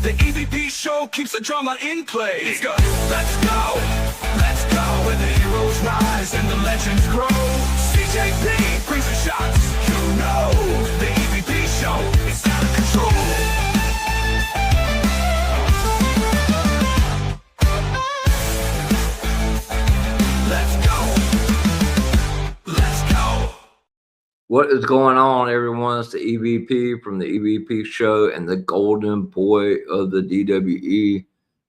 The EVP show keeps the drama in play. It's good. Let's go, where the heroes rise and the legends grow. CJP brings the shots, you know. The EVP show, it's out of control. What is going on, everyone? It's the EVP from the EVP show and the golden boy of the DWE.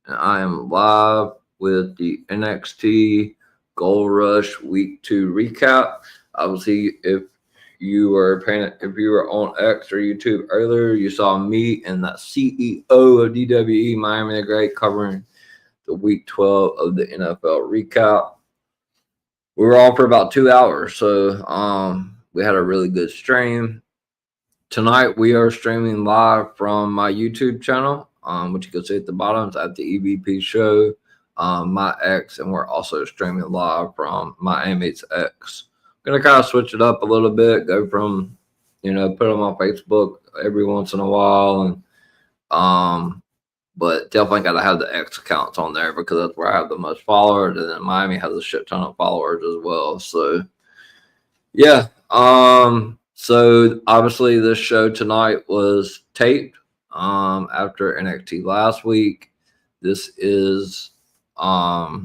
And I am live with the NXT Gold Rush Week 2 recap. Obviously, if you were on X or YouTube earlier, you saw me and the CEO of DWE, Miami the Great, covering the Week 12 of the NFL recap. We were on for about 2 hours, so we had a really good stream. Tonight, we are streaming live from my YouTube channel, which you can see at the bottom. It's at the EVP show, my X, and we're also streaming live from Miami's X. I'm going to kind of switch it up a little bit, go from, put them on Facebook every once in a while, and but definitely got to have the X accounts on there because that's where I have the most followers, and then Miami has a shit ton of followers as well. So, yeah. So obviously this show tonight was taped after NXT last week. This is a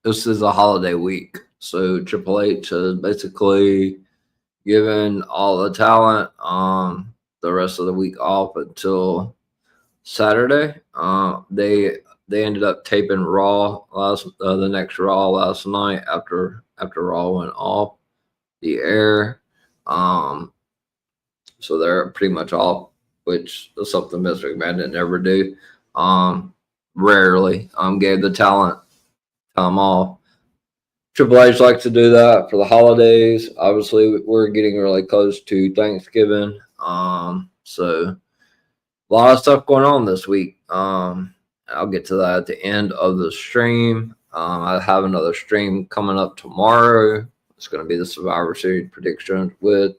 holiday week. So Triple H has basically given all the talent the rest of the week off until Saturday. They ended up taping Raw the next Raw last night after Raw went off the air. So they're pretty much off, which is something Mr. McMahon didn't ever do. Rarely gave the talent time off. Triple H likes to do that for the holidays. Obviously, we're getting really close to Thanksgiving. So a lot of stuff going on this week. I'll get to that at the end of the stream. I have another stream coming up tomorrow. It's going to be the Survivor Series predictions with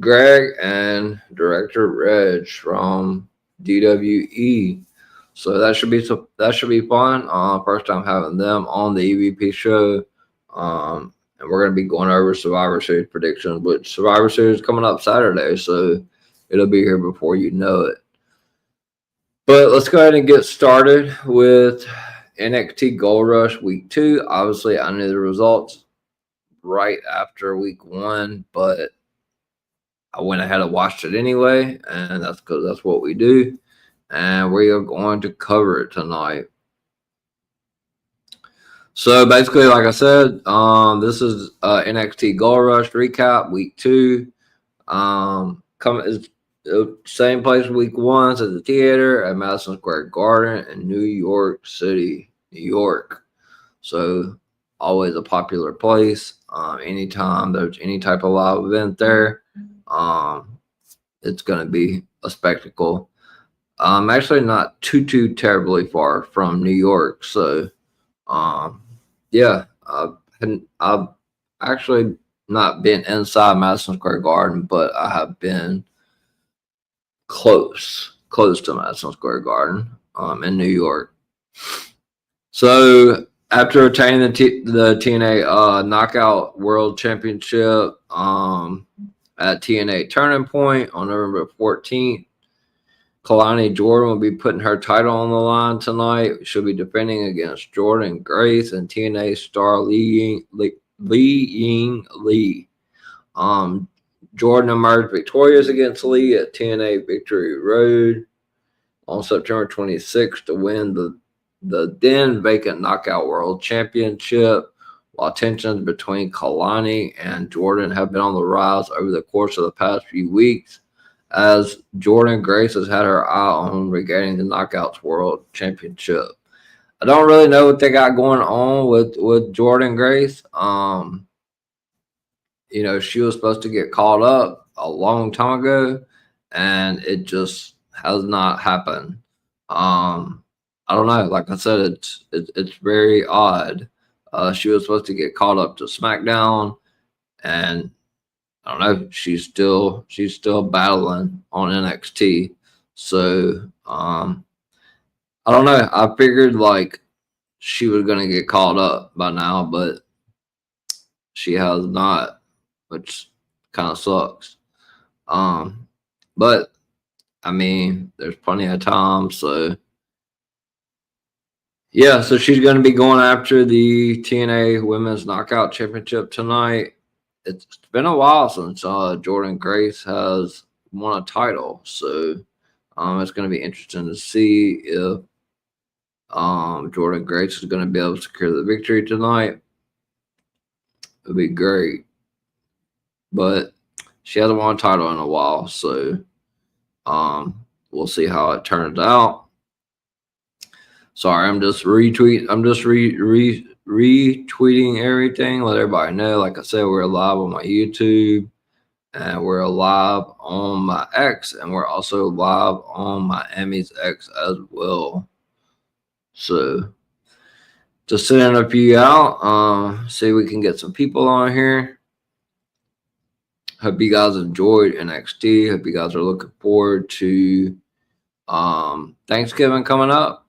Greg and Director Reg from DWE. So that should be fun. First time having them on the EVP show. And we're going to be going over Survivor Series predictions, which Survivor Series is coming up Saturday, so it'll be here before you know it. But let's go ahead and get started with NXT Gold Rush Week 2. Obviously, I knew the results right after Week 1, but I went ahead and watched it anyway, and that's because that's what we do. And we are going to cover it tonight. So basically, like I said, this is NXT Gold Rush Recap Week 2. Same place Week 1 at the theater at Madison Square Garden in New York City, New York. So always a popular place. Anytime there's any type of live event there, it's going to be a spectacle. Actually not too terribly far from New York. So, yeah, I've actually not been inside Madison Square Garden, but I have been close to Madison Square Garden in New York. So after attaining the TNA Knockout World Championship at TNA Turning Point on November 14th, Kalani Jordan will be putting her title on the line tonight. She'll be defending against Jordan Grace and TNA star Li Ying Lee. Jordan emerged victorious against Lee at TNA Victory Road on September 26th to win the then vacant Knockout World Championship, while tensions between Kalani and Jordan have been on the rise over the course of the past few weeks, as Jordan Grace has had her eye on regaining the Knockouts World Championship. I don't really know what they got going on with Jordan Grace. She was supposed to get called up a long time ago, and it just has not happened. I don't know. Like I said, it's very odd. She was supposed to get called up to SmackDown, and I don't know. She's still battling on NXT. So I don't know. I figured like she was gonna get caught up by now, but she has not, which kind of sucks. Um, but I mean, there's plenty of time, so yeah. So she's gonna be going after the TNA Women's Knockout Championship tonight. It's been a while since Jordan Grace has won a title, so it's going to be interesting to see if Jordan Grace is going to be able to secure the victory tonight. It'd be great, but she hasn't won a title in a while, so we'll see how it turns out. Sorry, I'm just retweeting. I'm just retweeting everything. Let everybody know. Like I said, we're live on my YouTube, and we're live on my X, and we're also live on my Emmy's X as well. So just sending a few out. See if we can get some people on here. Hope you guys enjoyed NXT. Hope you guys are looking forward to Thanksgiving coming up.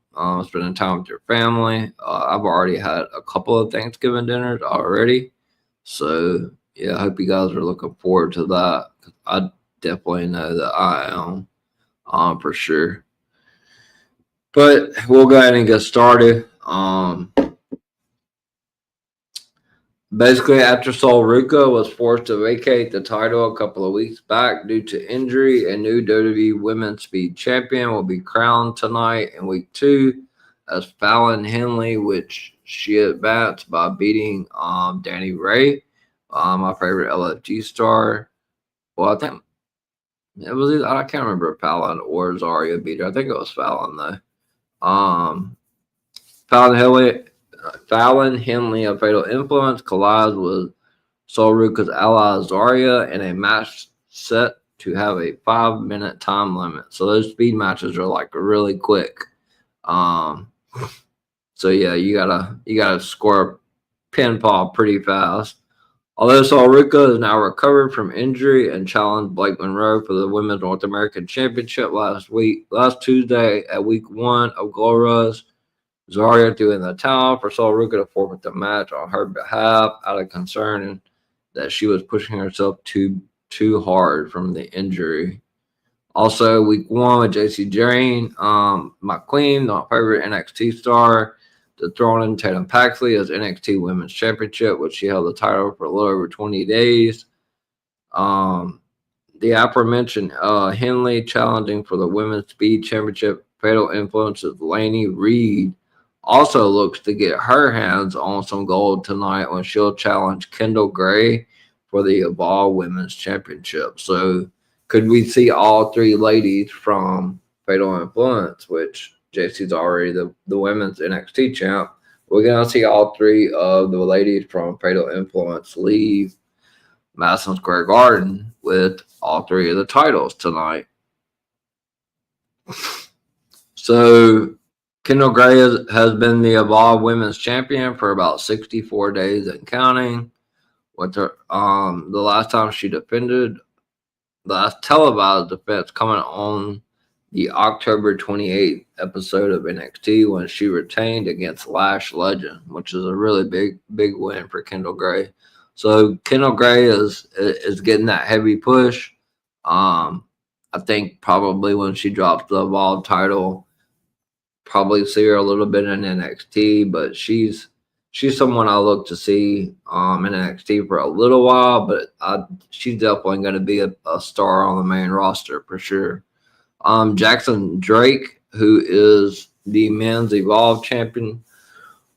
Spending time with your family. I've already had a couple of Thanksgiving dinners already. So yeah, I hope you guys are looking forward to that. I definitely know that I am, for sure. But we'll go ahead and get started. Basically, after Sol Ruca was forced to vacate the title a couple of weeks back due to injury, a new WWE Women's Speed Champion will be crowned tonight in Week 2 as Fallon Henley, which she advanced by beating Danny Ray, my favorite LFG star. Well, I think it was either, I can't remember if Fallon or Zarya beat her. I think it was Fallon though. Fallon Henley of Fatal Influence collides with Sol Ruca's ally Zarya in a match set to have a 5-minute time limit. So those speed matches are like really quick. So yeah, you gotta score a pinfall pretty fast. Although Sol Ruca is now recovered from injury and challenged Blake Monroe for the Women's North American Championship last Tuesday at Week 1 of Glow Rush, Zarya threw in the towel for Sol Ruca to forfeit the match on her behalf out of concern that she was pushing herself too hard from the injury. Also, Week 1 with JC Jane, my queen, my favorite NXT star, dethroning Tatum Paxley as NXT Women's Championship, which she held the title for a little over 20 days. The aforementioned Henley challenging for the Women's Speed Championship, Fatal Influence's Lainey Reed, also looks to get her hands on some gold tonight when she'll challenge Kendall Gray for the Evolve Women's Championship. So could we see all three ladies from Fatal Influence, which JC's already the women's NXT champ? We're going to see all three of the ladies from Fatal Influence leave Madison Square Garden with all three of the titles tonight. So Kendall Gray has been the Evolve Women's Champion for about 64 days and counting. With her, the last time she defended, the last televised defense coming on the October 28th episode of NXT when she retained against Lash Legend, which is a really big win for Kendall Gray. So Kendall Gray is getting that heavy push. I think probably when she drops the Evolve title, probably see her a little bit in NXT, but she's someone I look to see in NXT for a little while, but she's definitely going to be a star on the main roster for sure. Jackson Drake, who is the men's Evolve champion,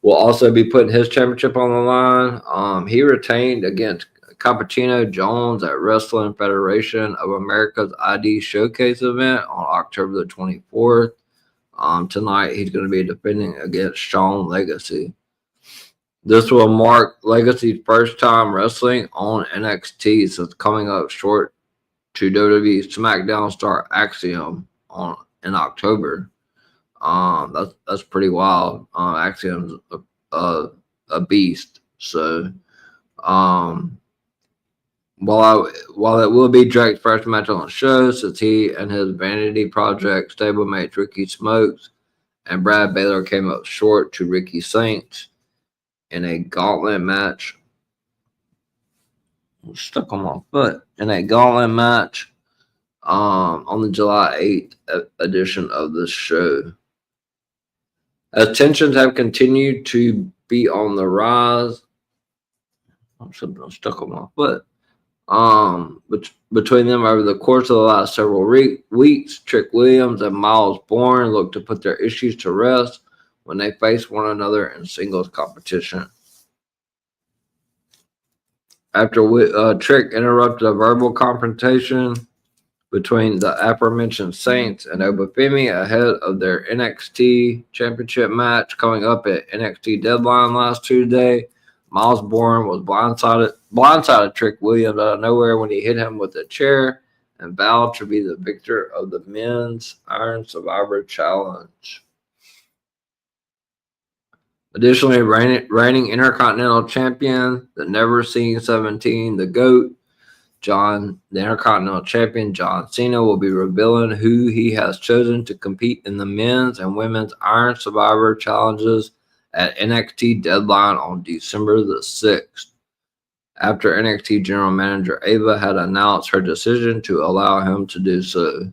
will also be putting his championship on the line. He retained against Cappuccino Jones at Wrestling Federation of America's ID Showcase event on October the 24th. Tonight, he's going to be defending against Sean Legacy. This will mark Legacy's first time wrestling on NXT since coming up short to WWE SmackDown star Axiom in October. That's pretty wild. Axiom's a beast. So, While it will be Drake's first match on the show, since he and his Vanity Project stablemate Ricky Smokes and Brad Baylor came up short to Ricky Saints in a gauntlet match. I'm stuck on my foot. In a gauntlet match on the July 8th edition of the show. As tensions have continued to be on the rise, I'm stuck on my foot. Between them over the course of the last several weeks, Trick Williams and Miles Bourne look to put their issues to rest when they face one another in singles competition. After Trick interrupted a verbal confrontation between the aforementioned Saints and Obafemi ahead of their NXT Championship match coming up at NXT Deadline last Tuesday, Miles Bourne was blindsided Trick Williams out of nowhere when he hit him with a chair and vowed to be the victor of the men's Iron Survivor Challenge. Additionally, reigning Intercontinental Champion, the Never Seen 17, the GOAT, the Intercontinental Champion John Cena will be revealing who he has chosen to compete in the men's and women's Iron Survivor challenges at NXT Deadline on December the 6th, after NXT General Manager Ava had announced her decision to allow him to do so.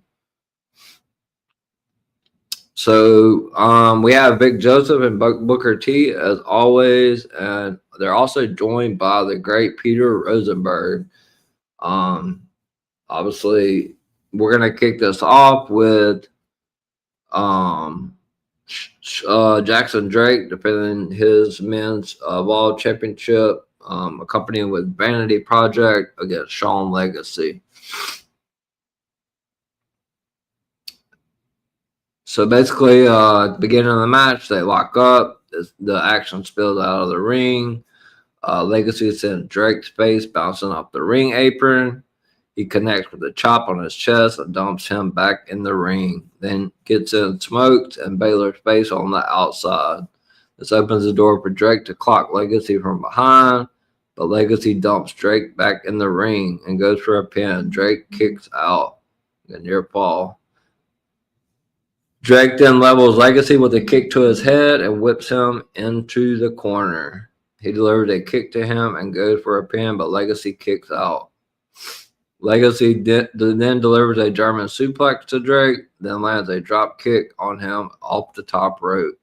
So we have Big Joseph and Booker T as always, and they're also joined by the great Peter Rosenberg. Obviously, we're gonna kick this off with Jackson Drake defending his men's World Championship, accompanied with Vanity Project against Sean Legacy. So basically, at the beginning of the match, they lock up. The action spills out of the ring. Legacy sends Drake's face bouncing off the ring apron. He connects with a chop on his chest and dumps him back in the ring. Then gets in Smokes and Baylor's face on the outside. This opens the door for Drake to clock Legacy from behind, but Legacy dumps Drake back in the ring and goes for a pin. Drake kicks out. A near fall. Drake then levels Legacy with a kick to his head and whips him into the corner. He delivers a kick to him and goes for a pin, but Legacy kicks out. Legacy then delivers a German suplex to Drake, then lands a drop kick on him off the top rope.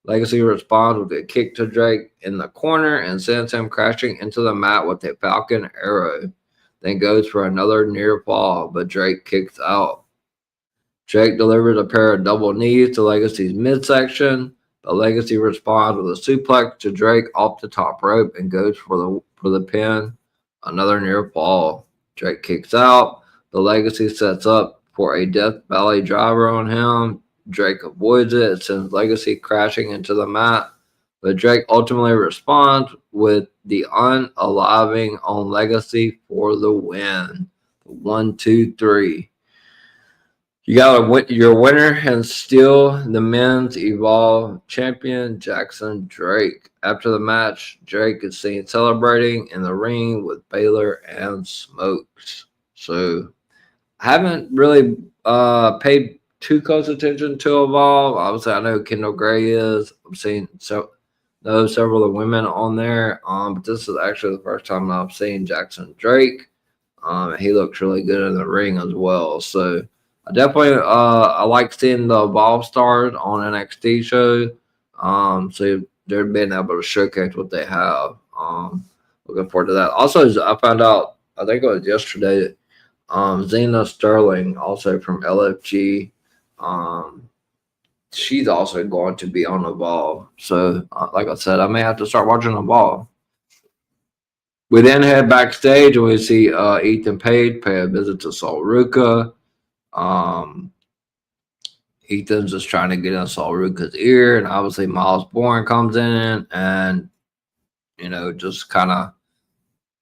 Legacy responds with a kick to Drake in the corner and sends him crashing into the mat with a Falcon Arrow, then goes for another near fall, but Drake kicks out. Drake delivers a pair of double knees to Legacy's midsection, but Legacy responds with a suplex to Drake off the top rope and goes for the pin, another near fall. Drake kicks out, but Legacy sets up for a Death Valley driver on him. Drake avoids it and sends Legacy crashing into the mat, but Drake ultimately responds with the unaliving on Legacy for the win. 1, 2, 3. You got your winner and still the men's Evolve champion, Jackson Drake. After the match, Drake is seen celebrating in the ring with Baylor and Smokes. So I haven't really paid too close attention to Evolve. Obviously, I know Kendall Gray is. I've seen several of the women on there. But this is actually the first time I've seen Jackson Drake. He looks really good in the ring as well. So I definitely I like seeing the Evolve stars on NXT shows. So they're being able to showcase what they have. Looking forward to that. Also, I found out, I think it was yesterday, Zena Sterling, also from LFG, she's also going to be on Evolve. So, like I said, I may have to start watching Evolve. We then head backstage and we see Ethan Page pay a visit to Sol Ruka. Ethan's just trying to get in Sol Ruka's ear, and obviously Miles Bourne comes in and, just kind of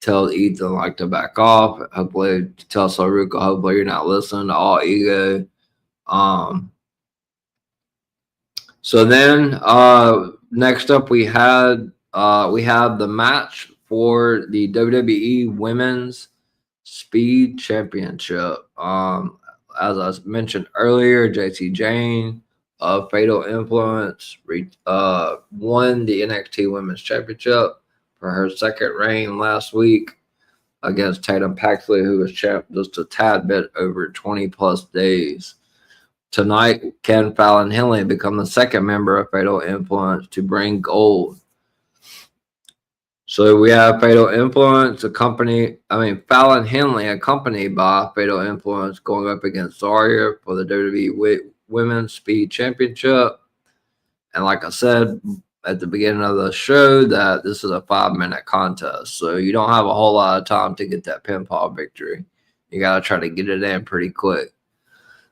tells Ethan like to back off. Hopefully, tell Sol Ruka, hopefully you're not listening to all ego. So then next up we have the match for the WWE Women's Speed Championship. As I mentioned earlier, JC Jane of Fatal Influence won the NXT Women's Championship for her second reign last week against Tatum Paxley, who was champ just a tad bit over 20 plus days. Tonight, can Fallon Henley become the second member of Fatal Influence to bring gold? So we have Fatal Influence, Fallon Henley, accompanied by Fatal Influence, going up against Zarya for the WWE Women's Speed Championship. And like I said at the beginning of the show, that this is a 5-minute contest. So you don't have a whole lot of time to get that pinfall victory. You got to try to get it in pretty quick.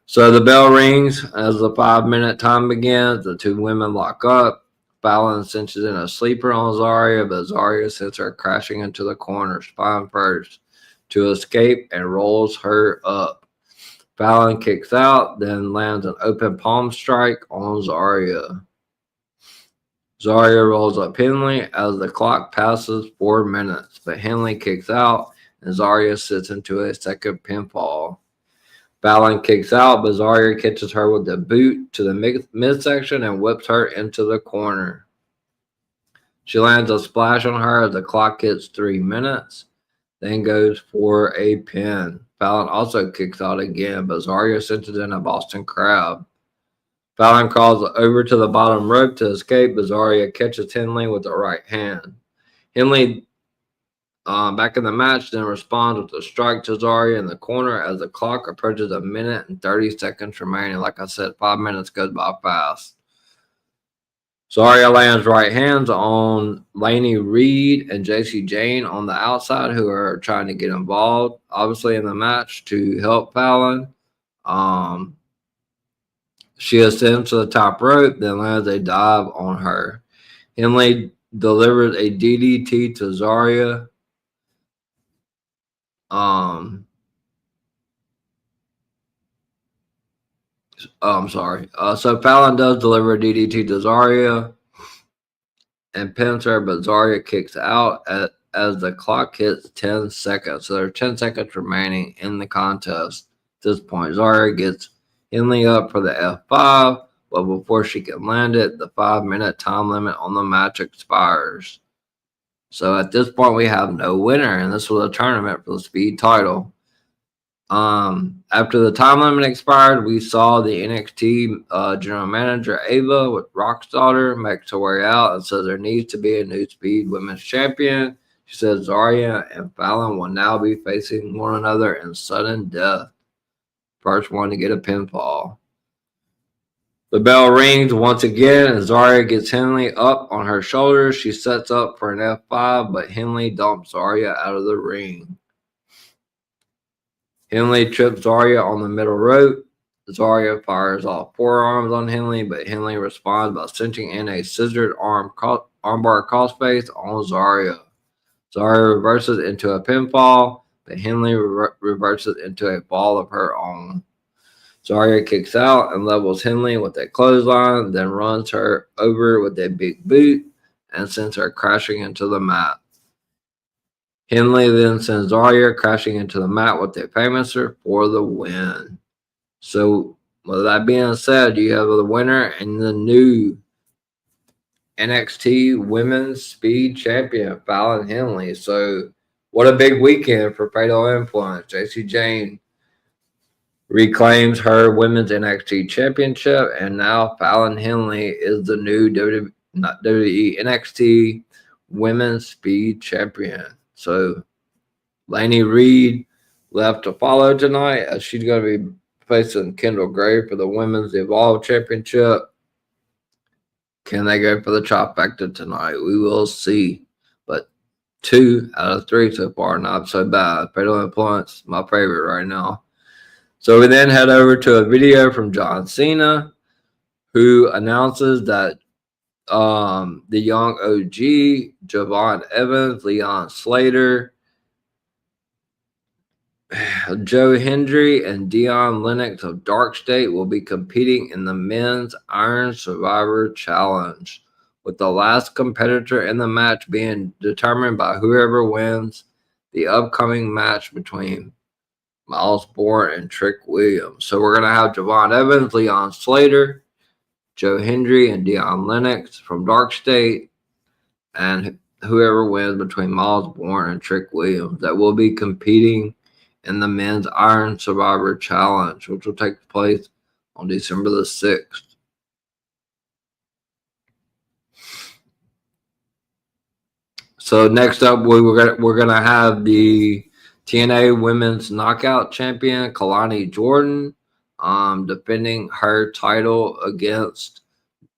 So the bell rings as the 5-minute time begins. The two women lock up. Fallon cinches in a sleeper on Zarya, but Zarya sends her crashing into the corner, spine first, to escape and rolls her up. Fallon kicks out, then lands an open palm strike on Zarya. Zarya rolls up Henley as the clock passes 4 minutes, but Henley kicks out and Zarya sits into a second pinfall. Fallon kicks out, but Zarya catches her with the boot to the midsection and whips her into the corner. She lands a splash on her as the clock hits 3 minutes, then goes for a pin. Fallon also kicks out again, but Zarya cinches in a Boston Crab. Fallon crawls over to the bottom rope to escape, but Zarya catches Henley with the right hand. Henley, back in the match, then responds with a strike to Zarya in the corner as the clock approaches 1 minute and 30 seconds remaining. Like I said, 5 minutes goes by fast. Zarya lands right hands on Laney Reed and JC Jane on the outside, who are trying to get involved, obviously, in the match to help Fallon. She ascends to the top rope, then lands a dive on her. Henley delivers a DDT to Zarya. I'm sorry. So Fallon does deliver a DDT to Zarya and pins her, but Zarya kicks out as the clock hits 10 seconds. So there are 10 seconds remaining in the contest. At this point, Zarya gets Henley up for the F5, but before she can land it, the 5-minute time limit on the match expires. So at this point, we have no winner, and this was a tournament for the Speed title. After the time limit expired, we saw the NXT general manager Ava with Rock's daughter make her way out and says there needs to be a new Speed Women's Champion. She says Zarya and Fallon will now be facing one another in sudden death. First one to get a pinfall. The bell rings once again, and Zarya gets Henley up on her shoulders. She sets up for an F5, but Henley dumps Zarya out of the ring. Henley trips Zarya on the middle rope. Zarya fires off forearms on Henley, but Henley responds by cinching in a scissored armbar crossface on Zarya. Zarya reverses into a pinfall, but Henley reverses into a ball of her own. Zarya kicks out and levels Henley with a clothesline, then runs her over with a big boot and sends her crashing into the mat. Henley then sends Zarya crashing into the mat with a Fameasser for the win. So, with that being said, you have the winner and the new NXT Women's Speed Champion, Fallon Henley. So, what a big weekend for Fatal Influence. JC Jane reclaims her Women's NXT Championship, and now Fallon Henley is the new WWE NXT Women's Speed Champion. So, Laney Reed left to follow tonight as she's going to be facing Kendall Gray for the Women's Evolve Championship. Can they go for the trifecta tonight? We will see. But 2 out of 3 so far, not so bad. Fatal Influence, my favorite right now. So we then head over to a video from John Cena, who announces that the young OG, Javon Evans, Leon Slater, Joe Hendry, and Dion Lennox of Dark State will be competing in the Men's Iron Survivor Challenge, with the last competitor in the match being determined by whoever wins the upcoming match between Miles Bourne and Trick Williams. So we're going to have Javon Evans, Leon Slater, Joe Hendry, and Deion Lennox from Dark State, and whoever wins between Miles Bourne and Trick Williams that will be competing in the Men's Iron Survivor Challenge, which will take place on December the 6th. So next up, we're gonna have the TNA Women's Knockout Champion Kalani Jordan, defending her title against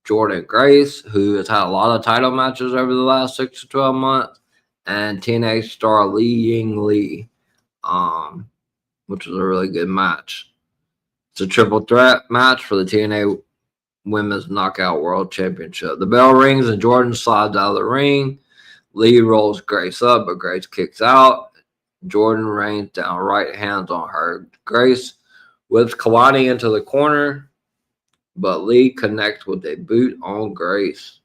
Jordan Grace, who has had a lot of title matches over the last 6 to 12 months, and TNA star Li Ying Lee, which was a really good match. It's a triple threat match for the TNA Women's Knockout World Championship. The bell rings and Jordan slides out of the ring. Lee rolls Grace up, but Grace kicks out. Jordan rains down right hands on her. Grace whips Kalani into the corner, but Lee connects with a boot on Grace.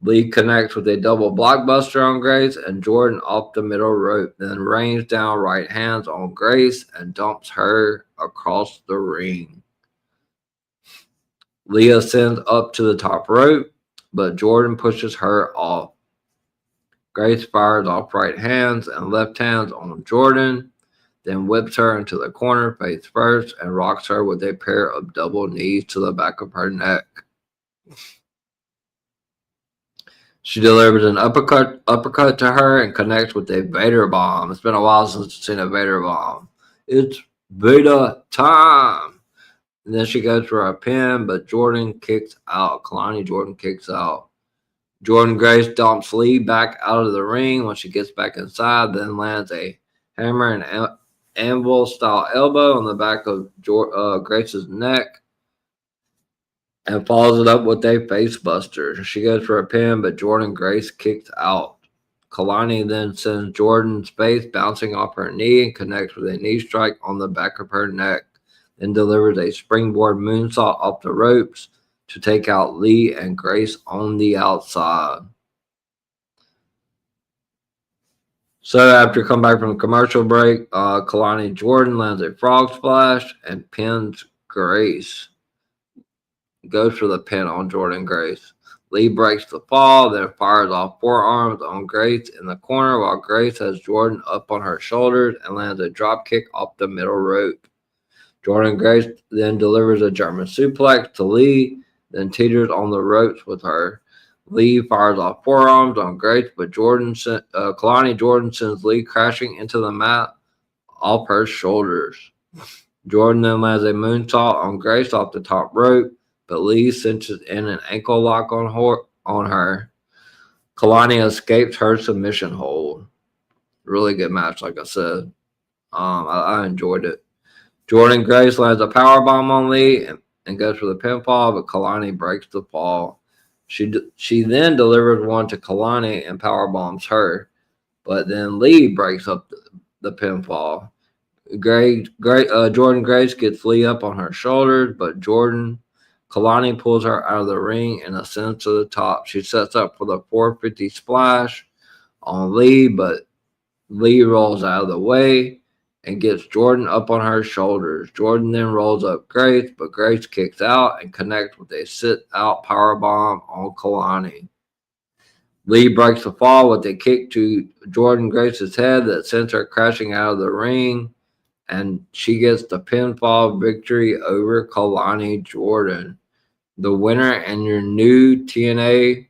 Lee connects with a double blockbuster on Grace and Jordan off the middle rope, then rains down right hands on Grace and dumps her across the ring. Lee ascends up to the top rope, but Jordan pushes her off. Grace fires off right hands and left hands on Jordan, then whips her into the corner face first and rocks her with a pair of double knees to the back of her neck. She delivers an uppercut to her and connects with a Vader bomb. It's been a while since I've seen a Vader bomb. It's Vader time. And then she goes for a pin, but Jordan kicks out. Kalani Jordan kicks out. Jordan Grace dumps Lee back out of the ring when she gets back inside, then lands a hammer and anvil style elbow on the back of Grace's neck and follows it up with a face buster. She goes for a pin, but Jordan Grace kicks out. Kalani then sends Jordan's face bouncing off her knee and connects with a knee strike on the back of her neck, then delivers a springboard moonsault off the ropes to take out Lee and Grace on the outside. So after come back from a commercial break, Kalani Jordan lands a frog splash and pins Grace. Goes for the pin on Jordan Grace. Lee breaks the fall, then fires off forearms on Grace in the corner while Grace has Jordan up on her shoulders and lands a drop kick off the middle rope. Jordan Grace then delivers a German suplex to Lee, then teeters on the ropes with her. Lee fires off forearms on Grace, but Kalani Jordan sends Lee crashing into the mat off her shoulders. Jordan then lands a moonsault on Grace off the top rope, but Lee cinches in an ankle lock on her. Kalani escapes her submission hold. Really good match, like I said. I enjoyed it. Jordan Grace lands a powerbomb on Lee and goes for the pinfall, but Kalani breaks the fall. She then delivers one to Kalani and powerbombs her, but then Lee breaks up the pinfall. Jordan Grace gets Lee up on her shoulders, but Kalani pulls her out of the ring and ascends to the top. She sets up for the 450 splash on Lee, but Lee rolls out of the way and gets Jordan up on her shoulders. Jordan then rolls up Grace, but Grace kicks out and connects with a sit-out powerbomb on Kalani. Lee breaks the fall with a kick to Jordan Grace's head that sends her crashing out of the ring, and she gets the pinfall victory over Kalani Jordan. The winner and your new TNA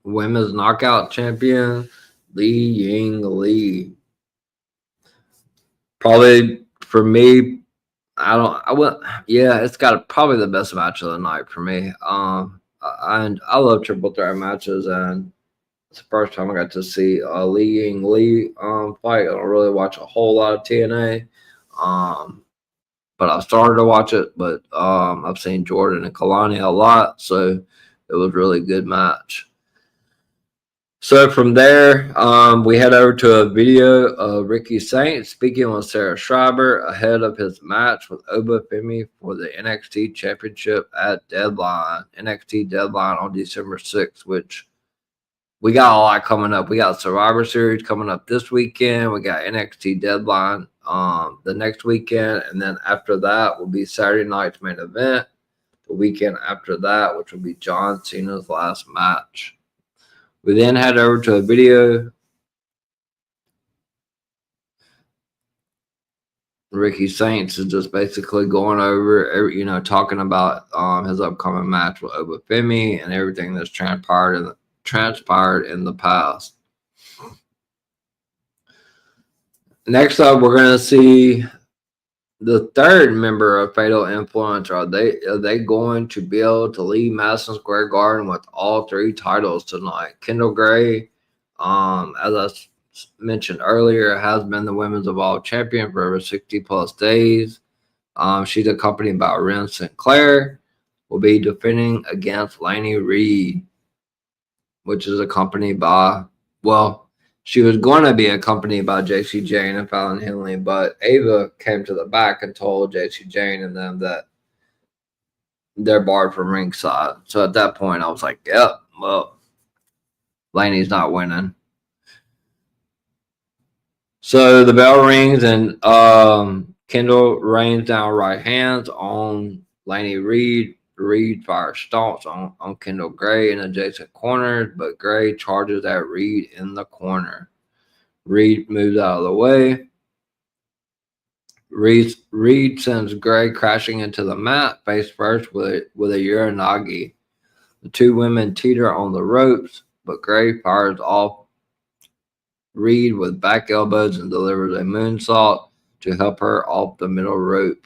Women's Knockout Champion, Li Ying Lee. Probably for me, it's got probably the best match of the night for me. I love triple threat matches, and it's the first time I got to see Li Ying Lee fight. I don't really watch a whole lot of TNA, but I started to watch it. But I've seen Jordan and Kalani a lot, so it was a really good match. So from there, we head over to a video of Ricky Saint speaking with Sarah Schreiber ahead of his match with Oba Femi for the NXT Championship at NXT Deadline on December 6th, which we got a lot coming up. We got Survivor Series coming up this weekend. We got NXT Deadline the next weekend, and then after that will be Saturday night's main event. The weekend after that, which will be John Cena's last match. We then head over to a video. Ricky Saints is just basically going over, talking about his upcoming match with Obafemi and everything that's transpired in the past. Next up, we're going to see the third member of Fatal Influence. Are they going to be able to leave Madison Square Garden with all 3 titles tonight? Kendall Gray, as I mentioned earlier, has been the Women's Evolved Champion for over 60 plus days. She's accompanied by Ren Sinclair, will be defending against Laney Reed, which is accompanied by, she was going to be accompanied by JC Jane and Fallon Henley, but Ava came to the back and told JC Jane and them that they're barred from ringside. So at that point, I was like, yep, well, Laney's not winning. So the bell rings and Kendall rains down right hands on Laney Reed. Reed fires stomps on Kendall Gray in adjacent corners, but Gray charges at Reed in the corner. Reed moves out of the way. Reed sends Gray crashing into the mat face first with a Uranagi. The 2 women teeter on the ropes, but Gray fires off Reed with back elbows and delivers a moonsault to help her off the middle rope.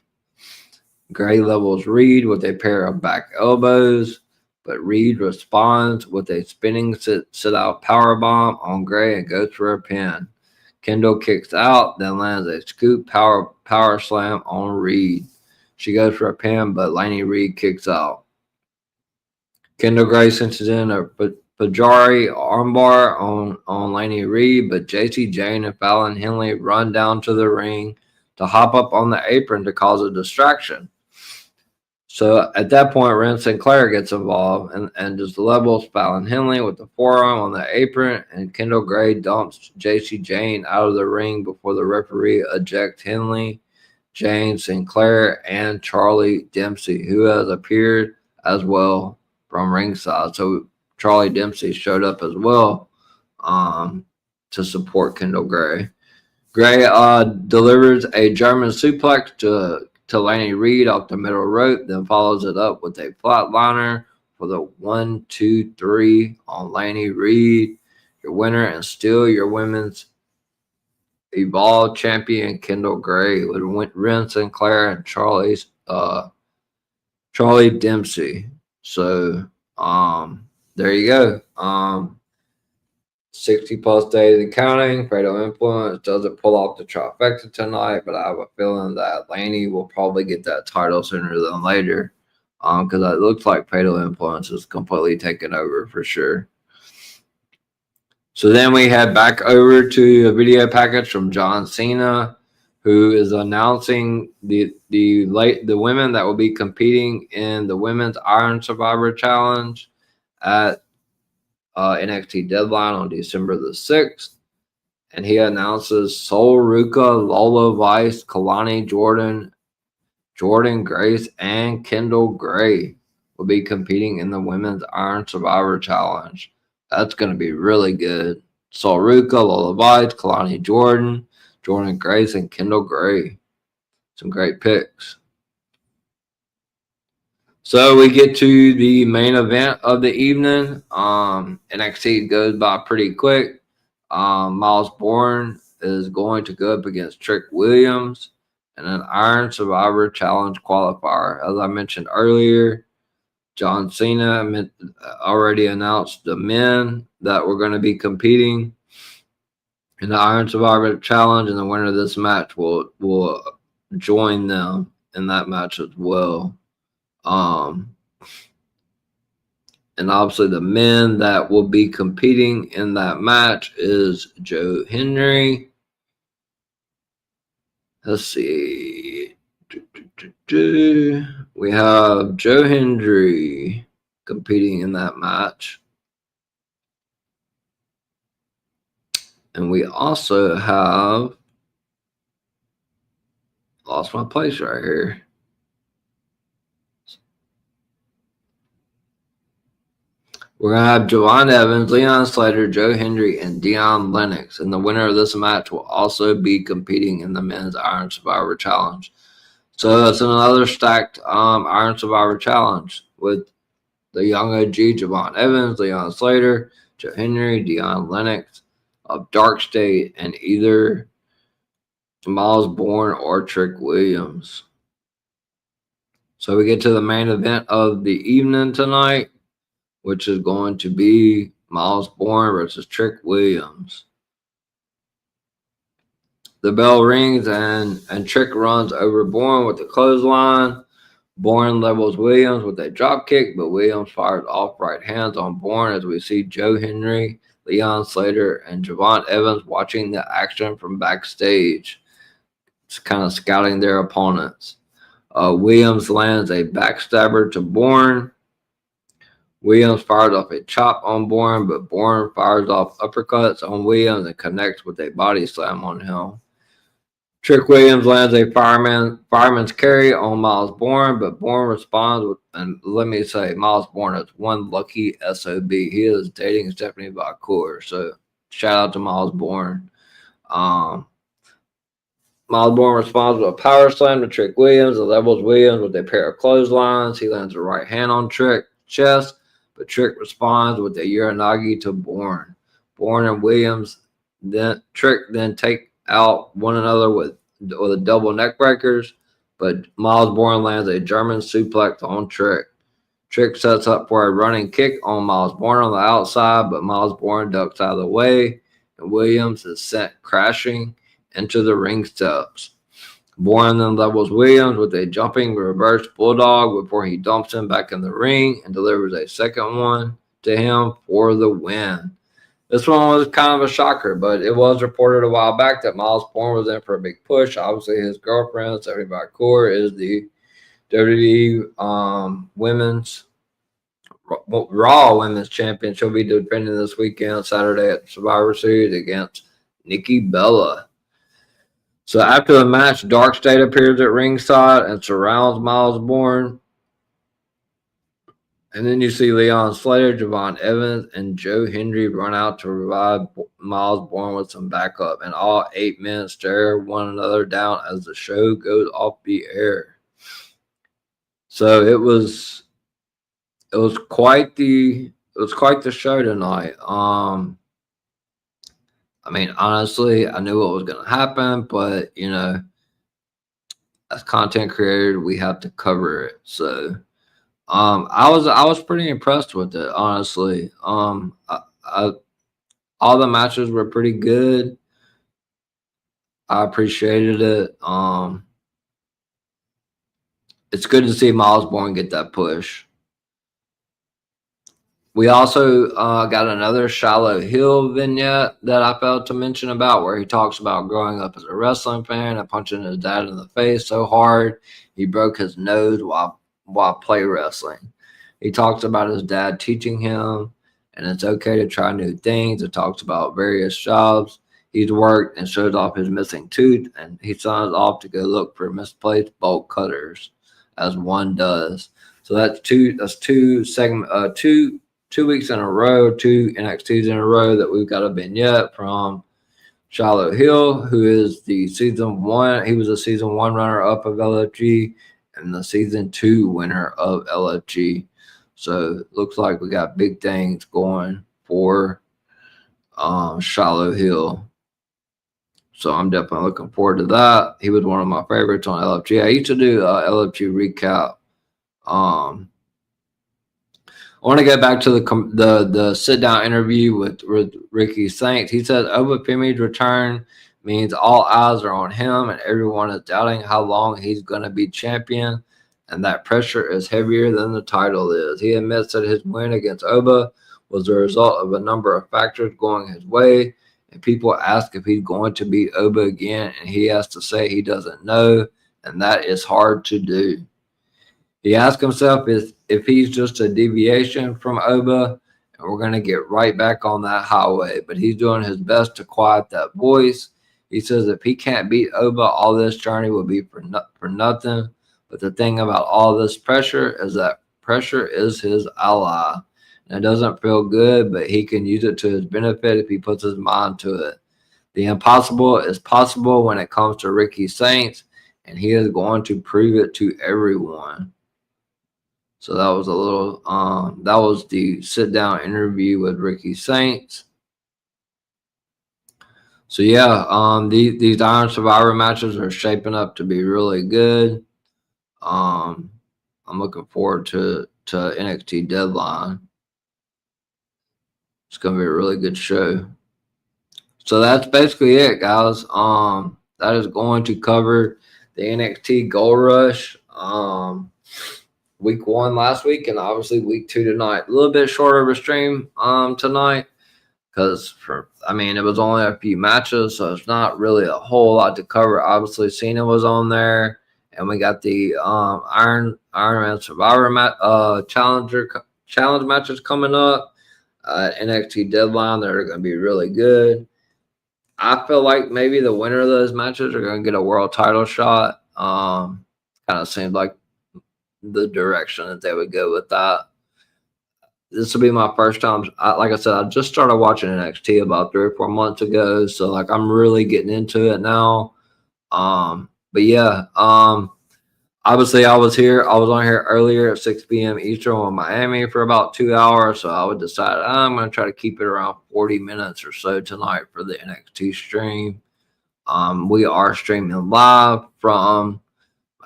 Gray levels Reed with a pair of back elbows, but Reed responds with a spinning sit-out powerbomb on Gray and goes for a pin. Kendall kicks out, then lands a scoop power slam on Reed. She goes for a pin, but Laney Reed kicks out. Kendall Gray senses in a Pajari armbar on Laney Reed, but JC Jane and Fallon Henley run down to the ring to hop up on the apron to cause a distraction. So at that point, Ren Sinclair gets involved and just levels Fallon Henley with the forearm on the apron, and Kendall Gray dumps JC Jane out of the ring before the referee ejects Henley, Jane, Sinclair, and Charlie Dempsey, who has appeared as well from ringside. So Charlie Dempsey showed up as well to support Kendall Gray. Gray delivers a German suplex to Laney Reed off the middle rope, then follows it up with a flatliner for the 1, 2, 3 on Laney Reed. Your winner and still your Women's Evolved Champion Kendall Gray with Ren Sinclair and Charlie Dempsey. So there you go. 60 plus days and counting. Fatal Influence doesn't pull off the trifecta tonight, but I have a feeling that Laney will probably get that title sooner than later, because it looks like Fatal Influence is completely taken over for sure. So then we head back over to a video package from John Cena, who is announcing the women that will be competing in the Women's Iron Survivor Challenge at NXT Deadline on December the 6th. And he announces Sol Ruka, Lola Vice, Kalani Jordan Grace, and Kendall Gray will be competing in the Women's Iron Survivor Challenge. That's going to be really good. Sol Ruka, Lola Vice, Kalani Jordan Grace, and Kendall Gray. Some great picks. So we get to the main event of the evening. NXT goes by pretty quick. Miles Bourne is going to go up against Trick Williams in an Iron Survivor Challenge qualifier. As I mentioned earlier, John Cena already announced the men that were going to be competing in the Iron Survivor Challenge, and the winner of this match will join them in that match as well. And obviously the men that will be competing in that match is Joe Henry. Let's see. We have Joe Hendry competing in that match. And we also have lost my place right here. We're going to have Javon Evans, Leon Slater, Joe Hendry, and Deion Lennox. And the winner of this match will also be competing in the men's Iron Survivor Challenge. So it's another stacked Iron Survivor Challenge with the young OG Javon Evans, Leon Slater, Joe Hendry, Deion Lennox of Dark State, and either Miles Bourne or Trick Williams. So we get to the main event of the evening tonight, which is going to be Miles Bourne versus Trick Williams. The bell rings and Trick runs over Bourne with the clothesline. Bourne levels Williams with a drop kick, but Williams fires off right hands on Bourne as we see Joe Hendry, Leon Slater, and Javon Evans watching the action from backstage. It's kind of scouting their opponents. Williams lands a backstabber to Bourne. Williams fires off a chop on Bourne, but Bourne fires off uppercuts on Williams and connects with a body slam on him. Trick Williams lands a fireman's carry on Miles Bourne, but Bourne responds with, and let me say, Miles Bourne is one lucky SOB. He is dating Stephanie Valcour, so shout out to Miles Bourne. Miles Bourne responds with a power slam to Trick Williams and levels Williams with a pair of clotheslines. He lands a right hand on Trick's chest, but Trick responds with a Uranagi to Bourne. Bourne and Williams Trick take out one another with a double neck breakers, but Miles Bourne lands a German suplex on Trick. Trick sets up for a running kick on Miles Bourne on the outside, but Miles Bourne ducks out of the way, and Williams is sent crashing into the ring steps. Bourne then levels Williams with a jumping reverse bulldog before he dumps him back in the ring and delivers a second one to him for the win. This one was kind of a shocker, but it was reported a while back that Miles Bourne was in for a big push. Obviously, his girlfriend, Stephanie Valcour, is the WWE Women's Raw Women's Champion. She'll be defending this weekend, Saturday at Survivor Series against Nikki Bella. So after the match, Dark State appears at ringside and surrounds Miles Bourne. And then you see Leon Slater, Javon Evans, and Joe Hendry run out to revive Miles Bourne with some backup. And all 8 men stare one another down as the show goes off the air. So it was quite the show tonight. I mean, honestly, I knew what was going to happen, but as content creators, we have to cover it. So. I was pretty impressed with it, honestly. All the matches were pretty good. I appreciated it. It's good to see Miles Bourne get that push. We also got another Shiloh Hill vignette that I failed to mention about, where he talks about growing up as a wrestling fan and punching his dad in the face so hard he broke his nose while play wrestling. He talks about his dad teaching him, and it's okay to try new things. It talks about various jobs he's worked and shows off his missing tooth, and he signs off to go look for misplaced bolt cutters, as one does. So that's two weeks in a row, 2 NXTs in a row that we've got a vignette from Shiloh Hill, who is the season 1. He was a season 1 runner-up of LFG and the season 2 winner of LFG. So it looks like we got big things going for Shiloh Hill. So I'm definitely looking forward to that. He was one of my favorites on LFG. I used to do LFG recap. I want to get back to the sit-down interview with Ricky Saints. He said Obafemi's return means all eyes are on him and everyone is doubting how long he's going to be champion, and that pressure is heavier than the title is. He admits that his win against Oba was the result of a number of factors going his way, and people ask if he's going to beat Oba again, and he has to say he doesn't know, and that is hard to do. He asked himself if he's just a deviation from Oba and we're going to get right back on that highway. But he's doing his best to quiet that voice. He says if he can't beat Oba, all this journey will be for nothing. But the thing about all this pressure is that pressure is his ally. And it doesn't feel good, but he can use it to his benefit if he puts his mind to it. The impossible is possible when it comes to Wwe Nxt, and he is going to prove it to everyone. So that was a little, that was the sit-down interview with Wwe Nxt. So yeah, these Iron Survivor matches are shaping up to be really good. I'm looking forward to NXT Deadline. It's gonna be a really good show. So that's basically it, guys. That is going to cover the NXT Gold Rush. Week 1 last week, and obviously week 2 tonight. A little bit shorter of a stream tonight because it was only a few matches, so it's not really a whole lot to cover. Obviously, Cena was on there, and we got the Iron Man Survivor challenge matches coming up. NXT Deadline, they're going to be really good. I feel like maybe the winner of those matches are going to get a world title shot. Kind of seems like the direction that they would go with that. This will be my first time. Like I said, I just started watching NXT about 3 or 4 months ago, so like I'm really getting into it now. But yeah, obviously I was on here earlier at 6 p.m. Eastern in Miami for about 2 hours, so I would decide I'm going to try to keep it around 40 minutes or so tonight for the NXT stream. We are streaming live from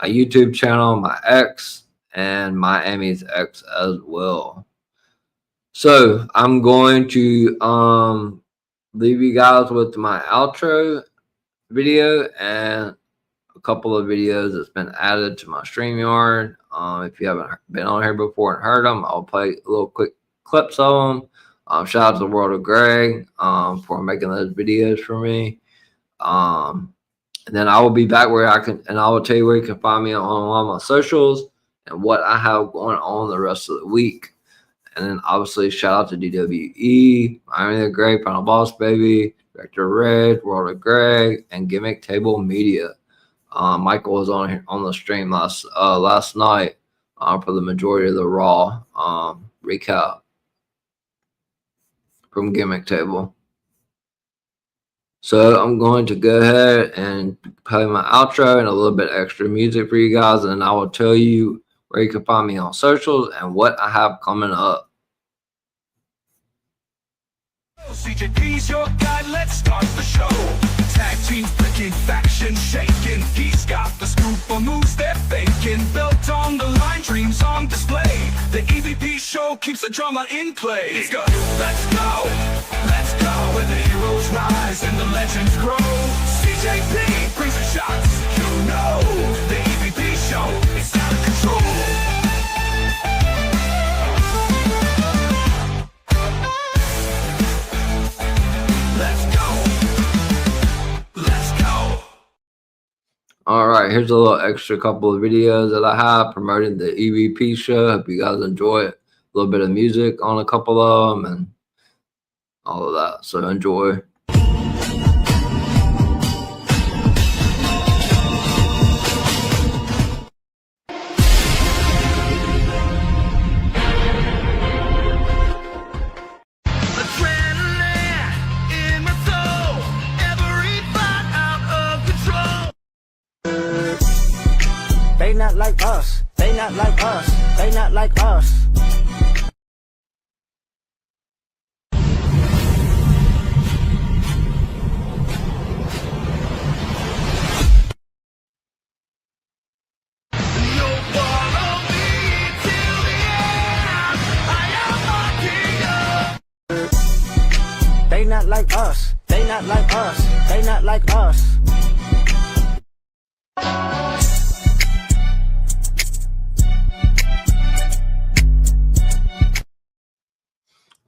my YouTube channel, my X, and Miami's X as well. So I'm going to leave you guys with my outro video and a couple of videos that's been added to my StreamYard. If you haven't been on here before and heard them, I'll play a little quick clips of them. Shout out to the World of Greg for making those videos for me. And then I will be back where I will tell you where you can find me on all my socials and what I have going on the rest of the week. And then obviously shout out to DWE, Miami the Great, Final Boss Baby, Director Red, World of Greg, and Gimmick Table Media. Michael was on the stream last night for the majority of the Raw recap from Gimmick Table. So I'm going to go ahead and play my outro and a little bit extra music for you guys, and then I will tell you where you can find me on socials and what I have coming up. CJP's your guy, let's start the show. Tag teams picking, factions shaking. He's got the scoop on moves they're faking. Built on the line, dreams on display. The EVP show keeps the drama in play. It's good. Let's go where the heroes rise and the legends grow. CJP brings the shots, you know. The EVP show, it's out of control. All right, here's a little extra couple of videos that I have promoting the EVP show. Hope you guys enjoy it. A little bit of music on a couple of them and all of that. So enjoy. They not like us, they not like us, they not like us. They not like us, they not like us, they not like us.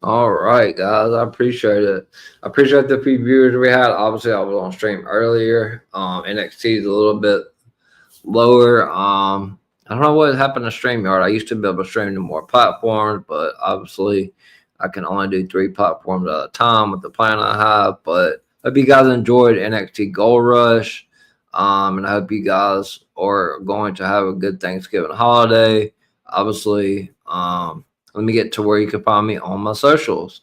All right, guys, I appreciate it. I appreciate the few viewers we had. Obviously, I was on stream earlier. NXT is a little bit lower. I don't know what happened to StreamYard. I used to be able to stream to more platforms, but obviously I can only do 3 platforms at a time with the plan I have. But hope you guys enjoyed NXT Gold Rush. And I hope you guys are going to have a good Thanksgiving holiday. Obviously, let me get to where you can find me on my socials.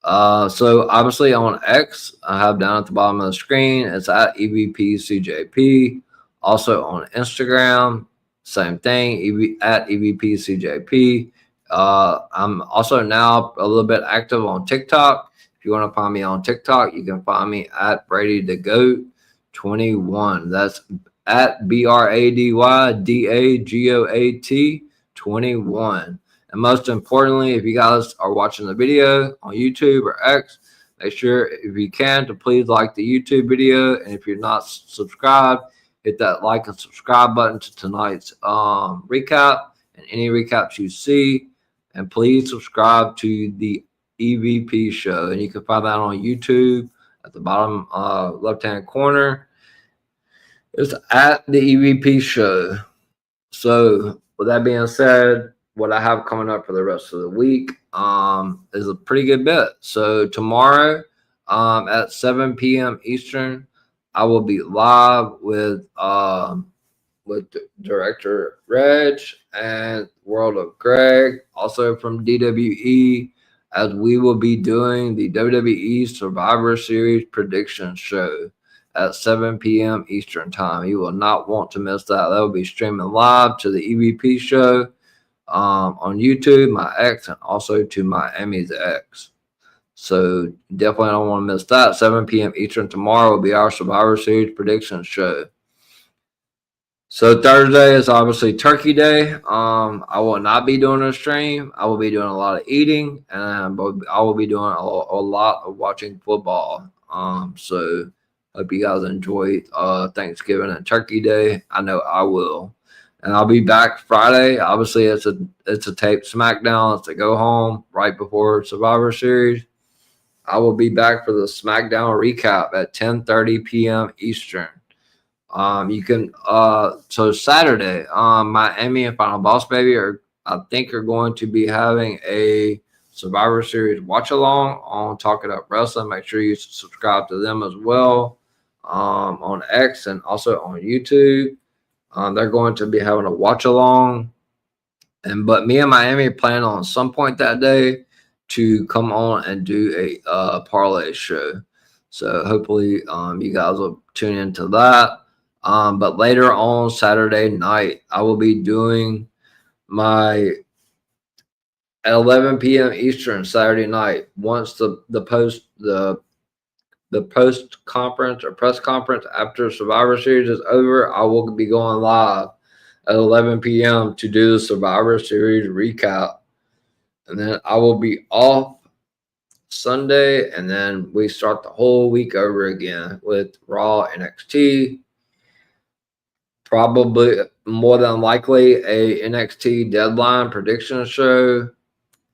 So obviously on X, I have down at the bottom of the screen, it's at EVPCJP. Also on Instagram, same thing, at EVPCJP. I'm also now a little bit active on TikTok. If you want to find me on TikTok, you can find me at Brady the Goat 21. That's at BRADYDAGOAT 21. And most importantly, if you guys are watching the video on YouTube or X, make sure, if you can, to please like the YouTube video. And if you're not subscribed, hit that like and subscribe button to tonight's recap and any recaps you see. And please subscribe to the EVP show. And you can find that on YouTube at the bottom left-hand corner. It's at the EVP show. So with that being said, what I have coming up for the rest of the week is a pretty good bit. So tomorrow at 7 p.m. Eastern, I will be live with Director Reg and World of Greg, also from DWE, as we will be doing the WWE Survivor Series prediction show at 7 p.m. Eastern time. You will not want to miss that. That will be streaming live to the EVP show on YouTube, my X, and also to Miami's X. So definitely don't want to miss that. 7 p.m. Eastern tomorrow will be our Survivor Series prediction show. So Thursday is obviously Turkey Day. I will not be doing a stream. I will be doing a lot of eating, and I will be doing a lot of watching football. So hope you guys enjoy Thanksgiving and Turkey Day. I know I will. And I'll be back Friday. Obviously, it's a taped SmackDown. It's a go home right before Survivor Series. I will be back for the SmackDown recap at 10:30 p.m. Eastern. You can so Saturday, Miami and Final Boss Baby I think are going to be having a Survivor Series watch along on Talking Up Wrestling. Make sure you subscribe to them as well on X and also on YouTube. They're going to be having a watch along, but me and Miami plan on some point that day to come on and do a parlay show. So hopefully you guys will tune into that. But later on Saturday night, I will be doing my at 11 p.m. Eastern Saturday night. Once the post conference or press conference after Survivor Series is over, I will be going live at 11 p.m. to do the Survivor Series recap. And then I will be off Sunday, and then we start the whole week over again with Raw, NXT. Probably more than likely a NXT deadline prediction show,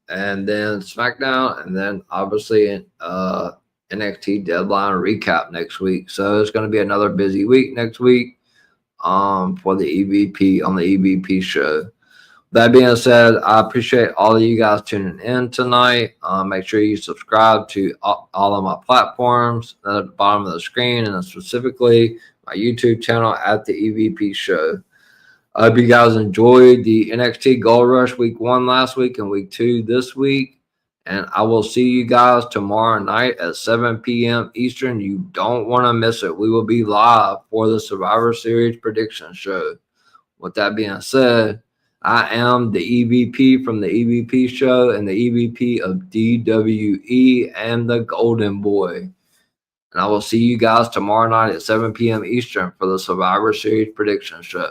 and then SmackDown, and then obviously NXT deadline recap next week. So it's going to be another busy week next week for the EVP on the EVP show. That being said, I appreciate all of you guys tuning in tonight. Make sure you subscribe to all of my platforms at the bottom of the screen, and specifically my YouTube channel at the EVP show. I hope you guys enjoyed the NXT Gold Rush week 1 last week and week 2 this week. And I will see you guys tomorrow night at 7 p.m. Eastern. You don't want to miss it. We will be live for the Survivor Series prediction show. With that being said, I am the EVP from the EVP show and the EVP of DWE and the Golden Boy. And I will see you guys tomorrow night at 7 p.m. Eastern for the Survivor Series prediction show.